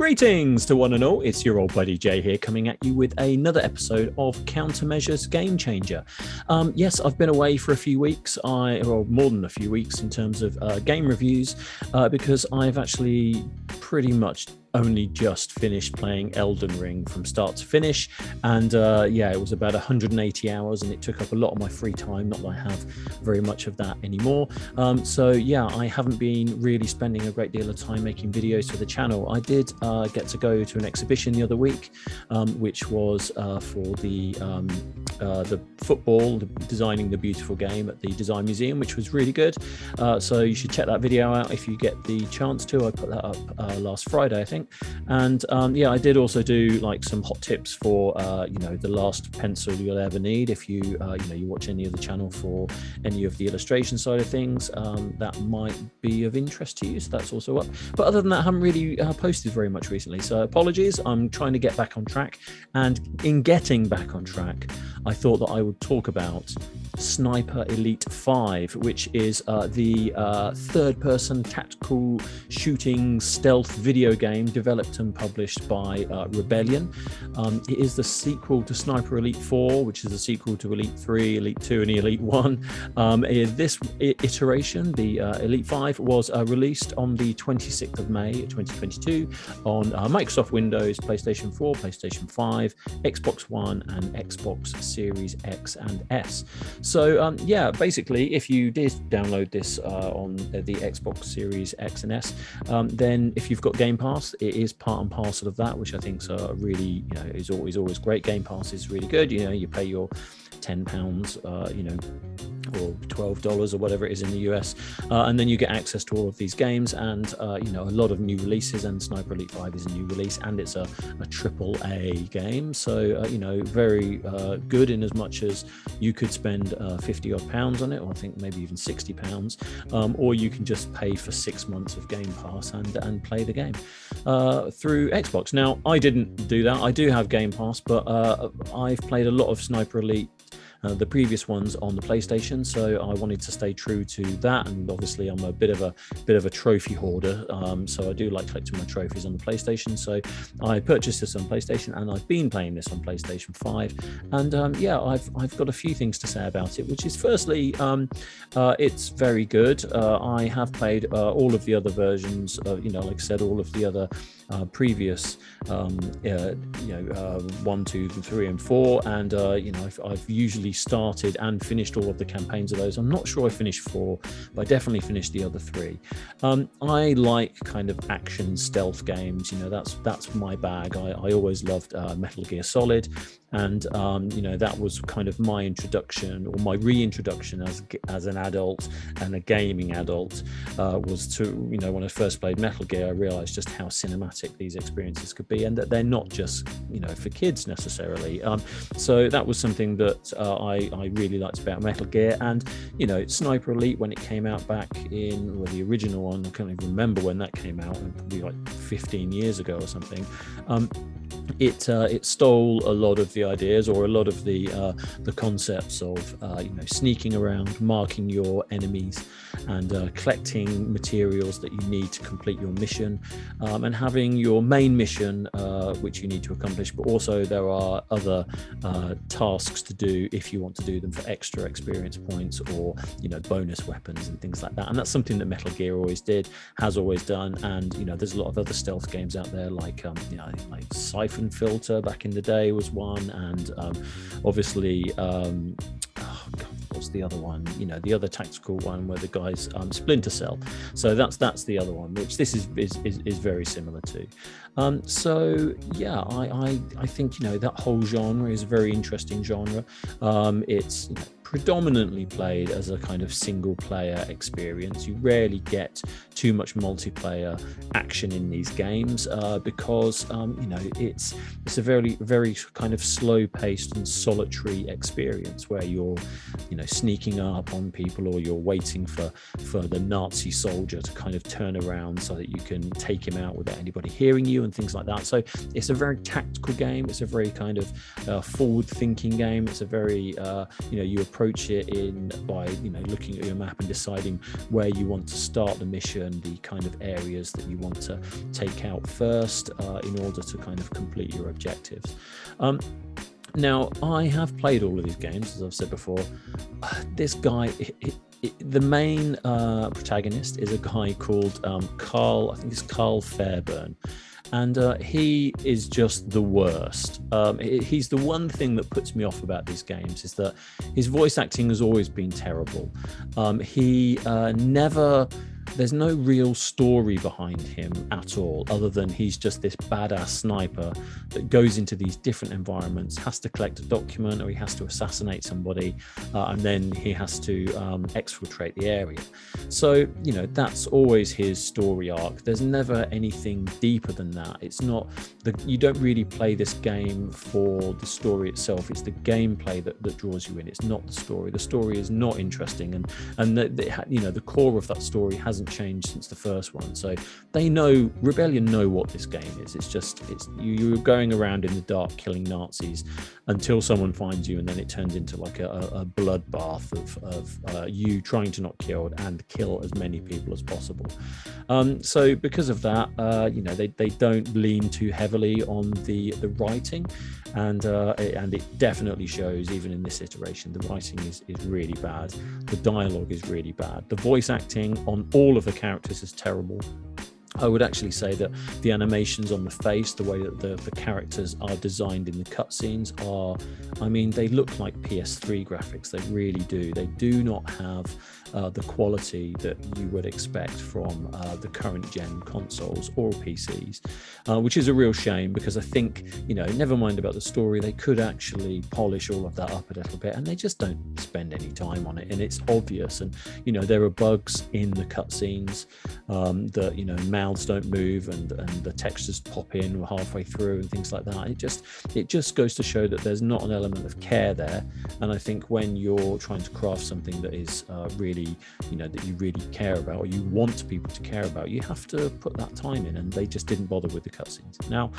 Greetings to one and all, it's your old buddy Jay here coming at you with another episode of Countermeasures Game Changer. Yes, I've been away for a few weeks, or more than a few weeks in terms of game reviews, because I've actually pretty much only just finished playing Elden Ring from start to finish, and it was about 180 hours and it took up a lot of my free time. Not that I have very much of that anymore, I haven't been really spending a great deal of time making videos for the channel. I did get to go to an exhibition the other week, which was for the football, designing the beautiful game at the Design Museum, which was really good. So you should check that video out if you get the chance to. I put that up last Friday, I think. And I did also do like some hot tips for the last pencil you'll ever need if you you watch any of the channel for any of the illustration side of things. That might be of interest to you, so that's also up. But other than that, I haven't really posted very much recently, so apologies. I'm trying to get back on track, and in getting back on track, I thought that I would talk about Sniper Elite 5, which is the third-person tactical shooting stealth video game developed and published by Rebellion. It is the sequel to Sniper Elite 4, which is the sequel to Elite 3, Elite 2, and Elite 1. This iteration, the Elite 5, was released on the 26th of May 2022 on Microsoft Windows, PlayStation 4, PlayStation 5, Xbox One, and Xbox Series X and S. So basically, if you did download this on the Xbox Series X and S, then if you've got Game Pass, it is part and parcel of that, which I think is really, is always great. Game Pass is really good. You pay your £10, or $12 or whatever it is in the US, and then you get access to all of these games and a lot of new releases. And Sniper Elite 5 is a new release, and it's a AAA game, so very good, in as much as you could spend 50 odd pounds on it, or I think maybe even 60 pounds, or you can just pay for 6 months of Game Pass and play the game through Xbox. Now, I didn't do that. I do have Game Pass, but I've played a lot of Sniper Elite, the previous ones, on the PlayStation, so I wanted to stay true to that. And obviously I'm a bit of a trophy hoarder, so I do like collecting my trophies on the PlayStation. So I purchased this on PlayStation, and I've been playing this on PlayStation 5, and I've got a few things to say about it, which is, firstly, it's very good. I have played all of the other versions, like I said, all of the other previous 1, 2, 3, and 4, and I've usually started and finished all of the campaigns of those. I'm not sure I finished 4, but I definitely finished the other 3. I like kind of action stealth games. That's my bag. I always loved Metal Gear Solid, and that was kind of my introduction, or my reintroduction as an adult and a gaming adult, was to when I first played Metal Gear, I realized just how cinematic these experiences could be, and that they're not just for kids necessarily. So that was something that I really liked about Metal Gear. And Sniper Elite, when it came out back in, the original one, I can't even remember when that came out, probably like 15 years ago or something. It stole a lot of the ideas, or a lot of the concepts of sneaking around, marking your enemies, and collecting materials that you need to complete your mission, and having your main mission, which you need to accomplish, but also there are other tasks to do if you want to do them for extra experience points, or bonus weapons and things like that. And that's something that Metal Gear always has always done. And there's a lot of other stealth games out there, like like Siphon Filter back in the day was one, and obviously what's the other one? The other tactical one where the guys, Splinter Cell. So that's the other one, which this is very similar to. I think that whole genre is a very interesting genre. It's predominantly played as a kind of single player experience. You rarely get too much multiplayer action in these games, because it's a very, very kind of slow paced and solitary experience, where you're sneaking up on people, or you're waiting for the Nazi soldier to kind of turn around so that you can take him out without anybody hearing you, and things like that. So it's a very tactical game. It's a very kind of forward thinking game. It's a very you approach it by looking at your map and deciding where you want to start the mission, the kind of areas that you want to take out first in order to kind of complete your objectives. Now, I have played all of these games, as I've said before. This guy, the main protagonist is a guy called Carl, I think it's Carl Fairburn. And he is just the worst. He's the one thing that puts me off about these games, is that his voice acting has always been terrible. There's no real story behind him at all, other than he's just this badass sniper that goes into these different environments, has to collect a document, or he has to assassinate somebody, and then he has to exfiltrate the area. So, that's always his story arc. There's never anything deeper than that. It's not you don't really play this game for the story itself. It's the gameplay that draws you in. It's not the story. The story is not interesting, and the core of that story hasn't changed since the first one. So Rebellion know what this game is. It's you're going around in the dark killing Nazis until someone finds you, and then it turns into like a bloodbath of you trying to not kill and kill as many people as possible. So because of that, they don't lean too heavily on the writing, and it definitely shows even in this iteration. The writing is really bad. The dialogue is really bad. The voice acting on all of the characters is terrible. I would actually say that the animations on the face, the way that the characters are designed in the cutscenes they look like PS3 graphics. They really do. They do not have the quality that you would expect from the current gen consoles or PCs, which is a real shame, because I think, never mind about the story, they could actually polish all of that up a little bit, and they just don't spend any time on it, and it's obvious. And there are bugs in the cutscenes that mouths don't move, and the textures pop in halfway through and things like that. It just goes to show that there's not an element of care there. And I think when you're trying to craft something that is really that you really care about, or you want people to care about, you have to put that time in, and they just didn't bother with the cutscenes. Now,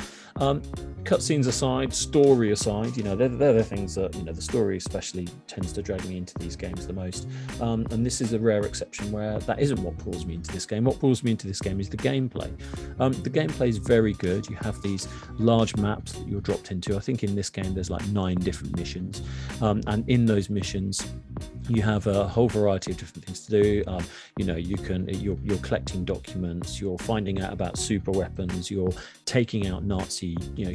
cutscenes aside, story aside, they're the things that the story especially tends to drag me into these games the most, and this is a rare exception where that isn't what pulls me into this game. What pulls me into this game is the gameplay. The gameplay is very good. You have these large maps that you're dropped into. I think in this game there's like 9 different missions, and in those missions you have a whole variety of different things to do. You're collecting documents, you're finding out about super weapons, you're taking out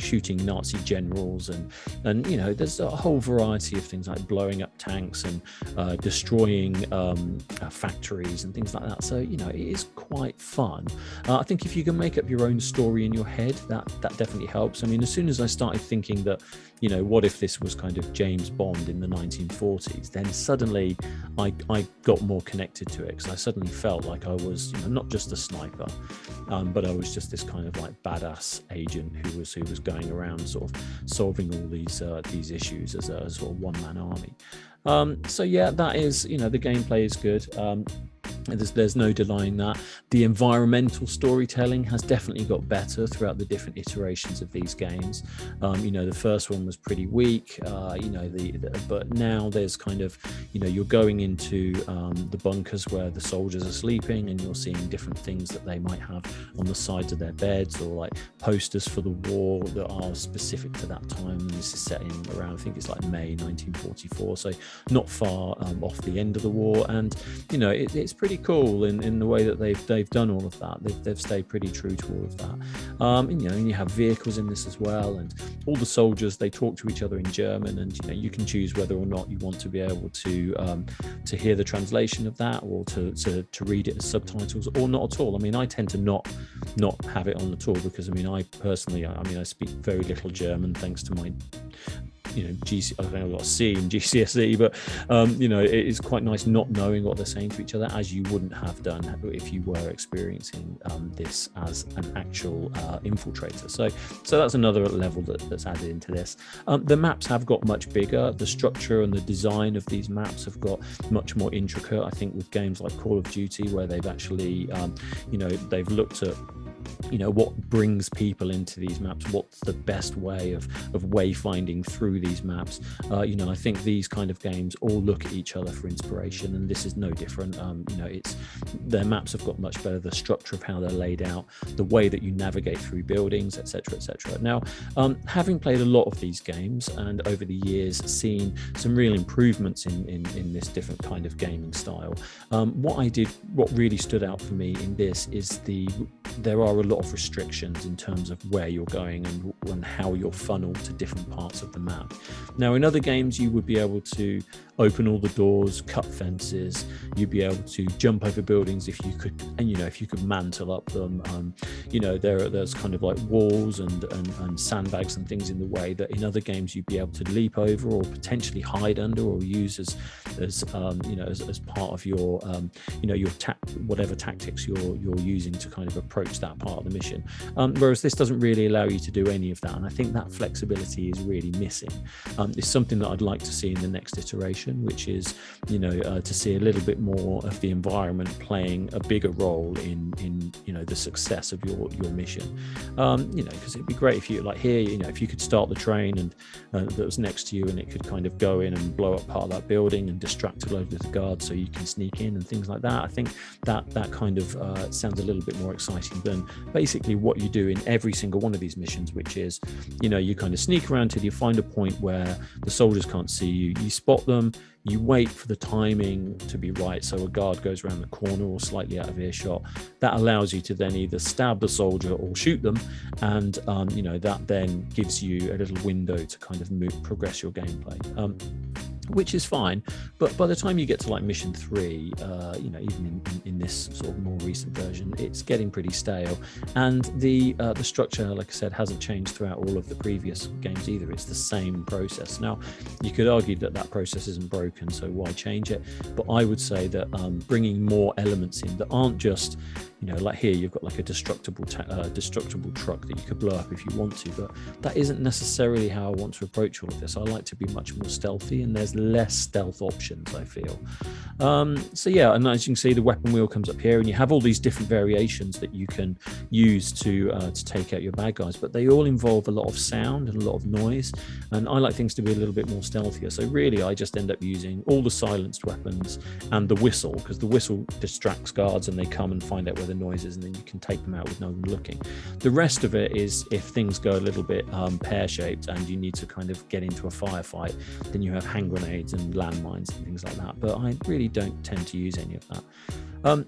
shooting Nazi generals, and there's a whole variety of things like blowing up tanks and destroying factories and things like that. So it is quite fun. I think if you can make up your own story in your head, that definitely helps. I mean, as soon as I started thinking that what if this was kind of James Bond in the 1940s, then suddenly I got more connected to it, because I suddenly felt like I was not just a sniper, but I was just this kind of like badass agent who was going around sort of solving all these issues as a sort of one-man army. So yeah, that is, the gameplay is good. There's no denying that. The environmental storytelling has definitely got better throughout the different iterations of these games. The first one was pretty weak, but now there's kind of, you're going into the bunkers where the soldiers are sleeping, and you're seeing different things that they might have on the sides of their beds, or like posters for the war that are specific to that time. And this is set in around, I think it's like May 1944, so not far off the end of the war. And it's pretty cool in the way that they've done all of that. They've stayed pretty true to all of that. And you have vehicles in this as well, and all the soldiers, they talk to each other in German, and you can choose whether or not you want to be able to hear the translation of that, or to read it as subtitles, or not at all. I mean, I tend to not have it on at all, because I speak very little German thanks to my I think I got a C in GCSE, but it is quite nice not knowing what they're saying to each other, as you wouldn't have done if you were experiencing this as an actual infiltrator. So that's another level that's added into this. The maps have got much bigger. The structure and the design of these maps have got much more intricate. I think with games like Call of Duty, where they've actually they've looked at what brings people into these maps, what's the best way of wayfinding through these maps. I think these kind of games all look at each other for inspiration, and this is no different. It's their maps have got much better, the structure of how they're laid out, the way that you navigate through buildings, etc., etc. Now, having played a lot of these games and over the years seen some real improvements in this different kind of gaming style, what really stood out for me in this is there are a lot of restrictions in terms of where you're going and how you're funneled to different parts of the map. Now, in other games, you would be able to open all the doors, cut fences, you'd be able to jump over buildings if you could mantle up them. There's kind of like walls and sandbags and things in the way that in other games you'd be able to leap over or potentially hide under or use as part of your whatever tactics you're using to kind of approach that part of the mission. Whereas this doesn't really allow you to do any of that, and I think that flexibility is really missing. It's something that I'd like to see in the next iteration, which is to see a little bit more of the environment playing a bigger role in the success of your mission. Because it'd be great if you, like here, if you could start the train and that was next to you, and it could kind of go in and blow up part of that building and distract a load of the guards so you can sneak in and things like that. I think that kind of sounds a little bit more exciting than basically what you do in every single one of these missions, which is you kind of sneak around till you find a point where the soldiers can't see you, you spot them, you wait for the timing to be right, so a guard goes around the corner or slightly out of earshot. That allows you to then either stab the soldier or shoot them, and that then gives you a little window to kind of progress your gameplay. Which is fine, but by the time you get to like mission 3, even in this sort of more recent version, it's getting pretty stale, and the structure, like I said, hasn't changed throughout all of the previous games either. It's the same process. Now, you could argue that process isn't broken, so why change it? But I would say that bringing more elements in that aren't just, like here, you've got like a destructible truck that you could blow up if you want to, but that isn't necessarily how I want to approach all of this. I like to be much more stealthy, and there's less stealth options, I feel. So yeah, and as you can see, the weapon wheel comes up here, and you have all these different variations that you can use to take out your bad guys, but they all involve a lot of sound and a lot of noise, and I like things to be a little bit more stealthier. So really, I just end up using all the silenced weapons and the whistle, because the whistle distracts guards and they come and find out where the noise is, and then you can take them out with no one looking. The rest of it is if things go a little bit pear-shaped and you need to kind of get into a firefight, then you have hand grenades and landmines and things like that, but I really don't tend to use any of that. I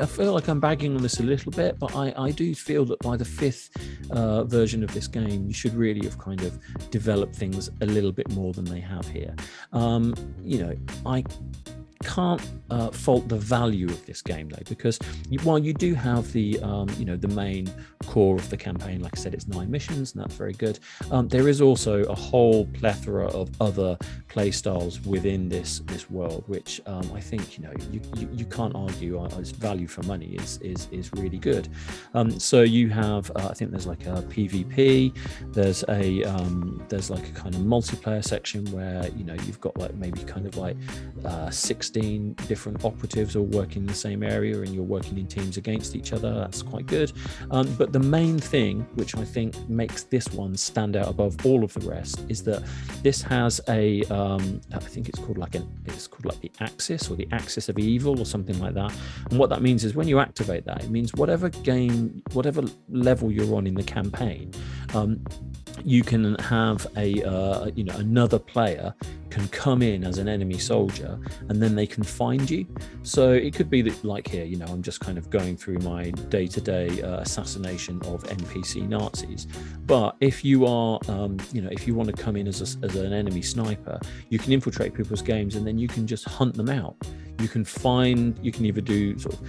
feel like I'm bagging on this a little bit, but I do feel that by the 5th version of this game, you should really have kind of developed things a little bit more than they have here. I can't fault the value of this game though, because while you do have the main core of the campaign, like I said, it's 9 missions, and that's very good. There is also a whole plethora of other play styles within this world, which I think you can't argue as value for money is really good. So you have I think there's like a PvP, there's like a kind of multiplayer section where you've got like maybe kind of like 16 different operatives all working in the same area, and you're working in teams against each other. That's quite good. But the main thing, which I think makes this one stand out above all of the rest, is that this has a I think it's called like the axis, or the axis of evil, or something like that. And what that means is when you activate that, it means whatever level you're on in the campaign, you can have another player can come in as an enemy soldier, and then they can find you. So it could be that, like here, I'm just kind of going through my day-to-day assassination of NPC Nazis. But if you are, if you want to come in as an enemy sniper, you can infiltrate people's games, and then you can just hunt them out. You can either do sort of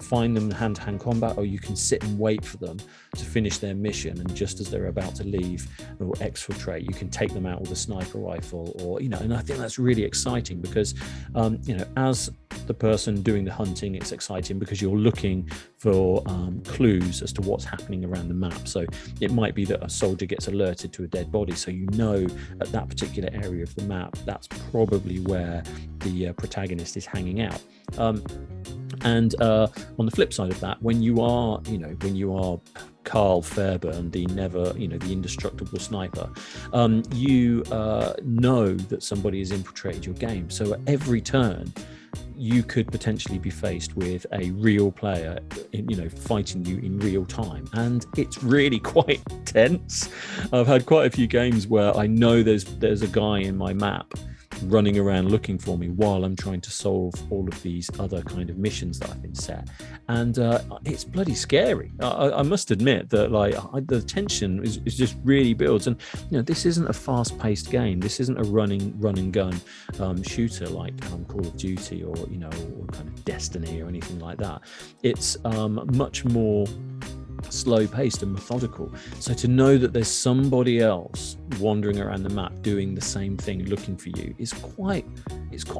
find them hand-to-hand combat, or you can sit and wait for them to finish their mission, and just as they're about to leave or exfiltrate, you can take them out with a sniper rifle, or and I think that's really exciting because as the person doing the hunting, it's exciting because you're looking for clues as to what's happening around the map. So it might be that a soldier gets alerted to a dead body, so at that particular area of the map, that's probably where the protagonist is hanging out. And on the flip side of that, when you are Carl Fairburn, the indestructible sniper, you know that somebody has infiltrated your game. So at every turn, you could potentially be faced with a real player, fighting you in real time, and it's really quite tense. I've had quite a few games where I know there's a guy in my map running around looking for me while I'm trying to solve all of these other kind of missions that I've been set, and it's bloody scary. I must admit that the tension is just really builds, and this isn't a fast-paced game. This isn't a run and gun shooter like Call of Duty or kind of Destiny or anything like that. It's much more slow-paced and methodical. So to know that there's somebody else wandering around the map doing the same thing, looking for you,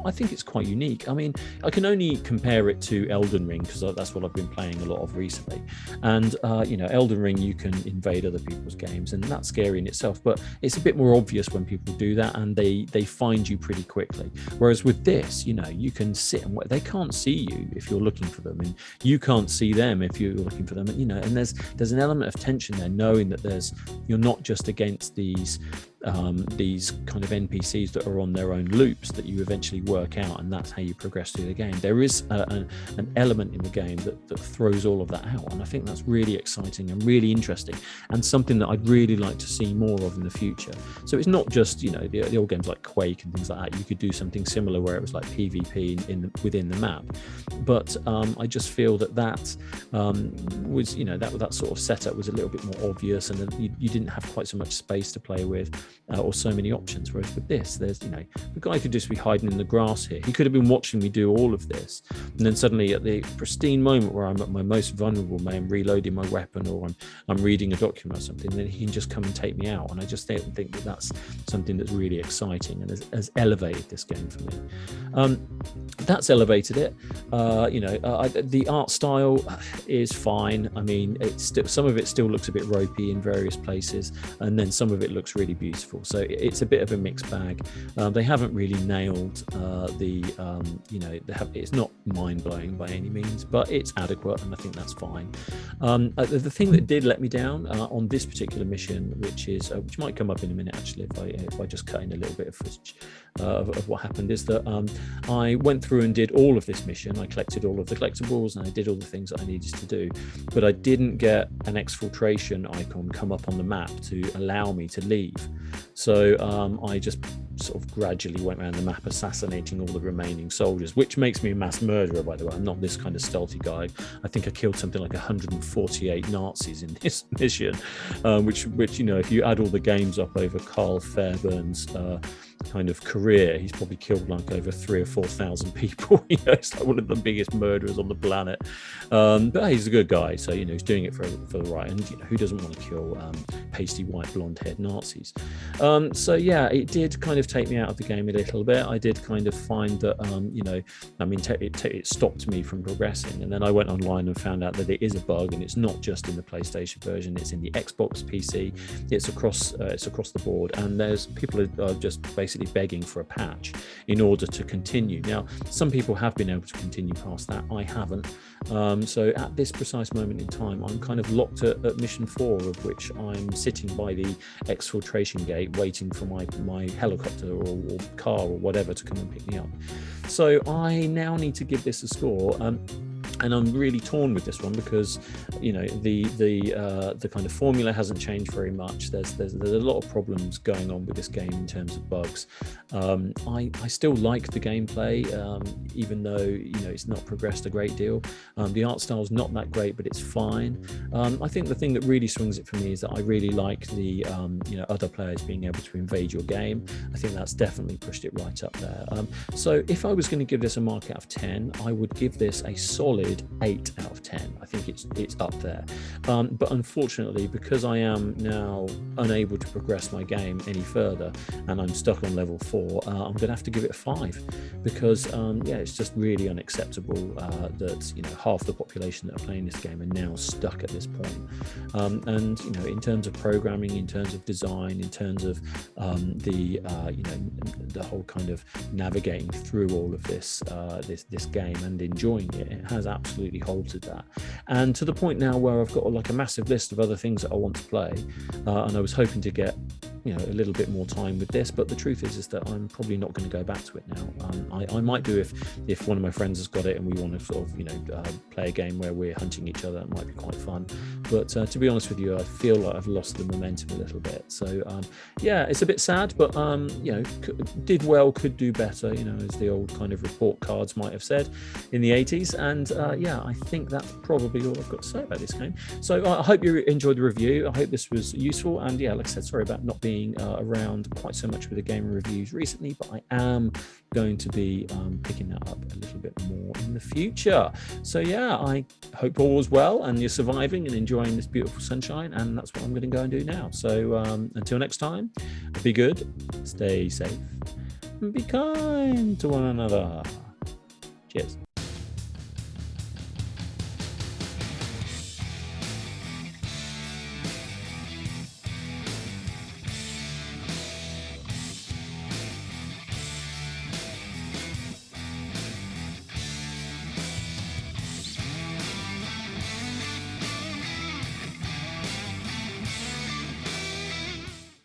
I think it's quite unique. I mean, I can only compare it to Elden Ring because that's what I've been playing a lot of recently. And Elden Ring, you can invade other people's games, and that's scary in itself. But it's a bit more obvious when people do that, and they find you pretty quickly. Whereas with this, you can sit and wait. They can't see you if you're looking for them, and you can't see them if you're looking for them. And there's an element of tension there, knowing that you're not just against these kind of NPCs that are on their own loops that you eventually work out, and that's how you progress through the game. There is an element in the game that throws all of that out, and I think that's really exciting and really interesting, and something that I'd really like to see more of in the future. So it's not just the old games like Quake and things like that. You could do something similar where it was like PvP within the map, but I just feel that was that sort of setup was a little bit more obvious, and you didn't have quite so much space to play with. Or so many options. Whereas with this, there's the guy could just be hiding in the grass here. He could have been watching me do all of this, and then suddenly at the pristine moment where I'm at my most vulnerable, I'm reloading my weapon, or I'm reading a document or something, then he can just come and take me out. And I just think that that's something that's really exciting and has elevated this game for me. That's elevated it. The art style is fine. I mean, some of it still looks a bit ropey in various places, and then some of it looks really beautiful. So it's a bit of a mixed bag. They haven't really nailed it's not mind-blowing by any means, but it's adequate, and I think that's fine. The thing that did let me down on this particular mission, which might come up in a minute actually if I just cut in a little bit of footage of what happened, is that I went through and did all of this mission. I collected all of the collectibles and I did all the things that I needed to do, but I didn't get an exfiltration icon come up on the map to allow me to leave. So I just sort of gradually went around the map assassinating all the remaining soldiers, which makes me a mass murderer, by the way. I'm not this kind of stealthy guy. I think I killed something like 148 Nazis in this mission, which if you add all the games up over Carl Fairburn's kind of career, he's probably killed like over 3,000 or 4,000 people. It's like one of the biggest murderers on the planet. But hey, he's a good guy, so he's doing it for the right. And who doesn't want to kill pasty white blonde-haired Nazis? So yeah, it did kind of take me out of the game a little bit. I did kind of find that it stopped me from progressing, and then I went online and found out that it is a bug, and it's not just in the PlayStation version. It's in the Xbox, PC. It's across the board, and there's people are just basically begging for a patch in order to continue. Now, some people have been able to continue past that. I haven't. So at this precise moment in time, I'm kind of locked at mission 4, of which I'm sitting by the exfiltration gate waiting for my helicopter or car or whatever to come and pick me up. So I now need to give this a score. And I'm really torn with this one because, the kind of formula hasn't changed very much. There's a lot of problems going on with this game in terms of bugs. I still like the gameplay, even though it's not progressed a great deal. The art style's not that great, but it's fine. I think the thing that really swings it for me is that I really like the other players being able to invade your game. I think that's definitely pushed it right up there. So if I was going to give this a mark out of 10, I would give this a solid solid 8 out of 10. I think it's up there. But unfortunately, because I am now unable to progress my game any further and I'm stuck on level 4, I'm going to have to give it a 5 because it's just really unacceptable that half the population that are playing this game are now stuck at this point. And in terms of programming, in terms of design, in terms of the whole kind of navigating through all of this game and enjoying it has absolutely halted that. And to the point now where I've got like a massive list of other things that I want to play, and I was hoping to get a little bit more time with this, but the truth is that I'm probably not going to go back to it now. I might do if one of my friends has got it and we want to sort of play a game where we're hunting each other. It might be quite fun, but to be honest with you, I feel like I've lost the momentum a little bit. So it's a bit sad, but did well, could do better, as the old kind of report cards might have said in the 80s. And I think that's probably all I've got to say about this game. So I hope you enjoyed the review. I hope this was useful, and like I said, sorry about not being around quite so much with the game reviews recently, but I am going to be picking that up a little bit more in the future. So I hope all is well and you're surviving and enjoying this beautiful sunshine, and that's what I'm going to go and do now. So until next time, be good, stay safe, and be kind to one another. Cheers.